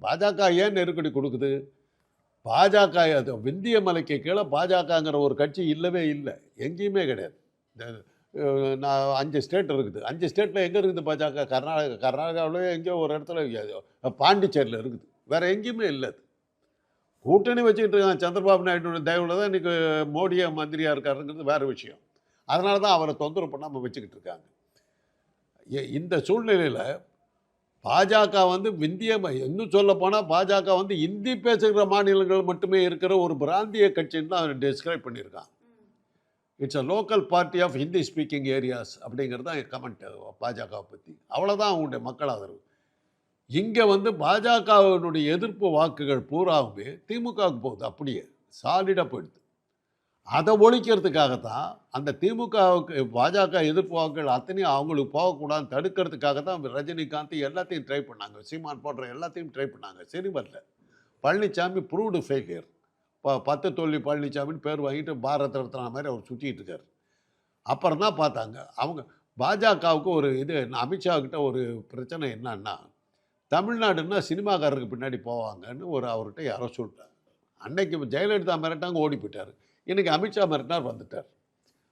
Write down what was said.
பாஜக ஏன் நெருக்கடி கொடுக்குது? பாஜக அது விந்திய மலைக்கு கீழே பாஜகங்கிற ஒரு கட்சி இல்லவே இல்லை, எங்கேயுமே கிடையாது. இந்த நான் 5 ஸ்டேட் இருக்குது. 5 ஸ்டேட்டில் எங்கே இருக்குது பாஜக? கர்நாடகாவிலே எங்கேயோ ஒரு இடத்துல, பாண்டிச்சேரியில் இருக்குது. வேறு எங்கேயுமே இல்லை. அது கூட்டணி வச்சுக்கிட்டு இருக்காங்க. சந்திரபாபு நாயுடு தயவுல தான் இன்றைக்கி மோடியே மந்திரியாக இருக்காருங்கிறது வேறு விஷயம். அதனால தான் அவரை தொந்தரவு பண்ணாமல் வச்சுக்கிட்டு இருக்காங்க. இந்த சூழ்நிலையில் பாஜக வந்து இன்னும் சொல்ல போனால் பாஜக வந்து இந்தி பேசுகிற மாநிலங்கள் மட்டுமே இருக்கிற ஒரு பிராந்திய கட்சின்னு தான் அவர் டிஸ்கிரைப் பண்ணியிருக்கான். It's a local party of Hindi speaking areas அப்படிங்கிறது தான் கமெண்ட் பாஜகவை பற்றி. அவ்வளோதான் அவங்களுடைய மக்கள் ஆதரவு. இங்கே வந்து பாஜகவினுடைய எதிர்ப்பு வாக்குகள் பூராவுமே திமுகவுக்கு போகுது, அப்படியே சாலிடாக போயிடுது. அதை ஒழிக்கிறதுக்காகத்தான் அந்த திமுகவுக்கு பாஜக எதிர்ப்பு வாக்குகள் அத்தனையும் அவங்களுக்கு போகக்கூடாதுன்னு தடுக்கிறதுக்காக தான் ரஜினிகாந்த் எல்லாத்தையும் ட்ரை பண்ணாங்க. சீமான் போன்ற எல்லாத்தையும் ட்ரை பண்ணாங்க. சரி வரல. Palaniswami proved failure. 10 தோல்வி பழனிசாமின்னு பேர் வாங்கிட்டு பாரத ரத்னா மாதிரி அவர் சுற்றிட்டு இருக்கார். அப்புறம் தான் பார்த்தாங்க அவங்க பாஜகவுக்கு ஒரு இது. அமித்ஷாக்கிட்ட ஒரு பிரச்சனை என்னன்னா, தமிழ்நாடுன்னா சினிமாக்காரருக்கு பின்னாடி போவாங்கன்னு அவர்கிட்ட யாரோ சொல்லிட்டாங்க. அன்னைக்கு ஜெயலலிதா மிரட்டாங்க, ஓடி போயிட்டார். இன்றைக்கி அமித்ஷா மிரட்டினார், வந்துட்டார்.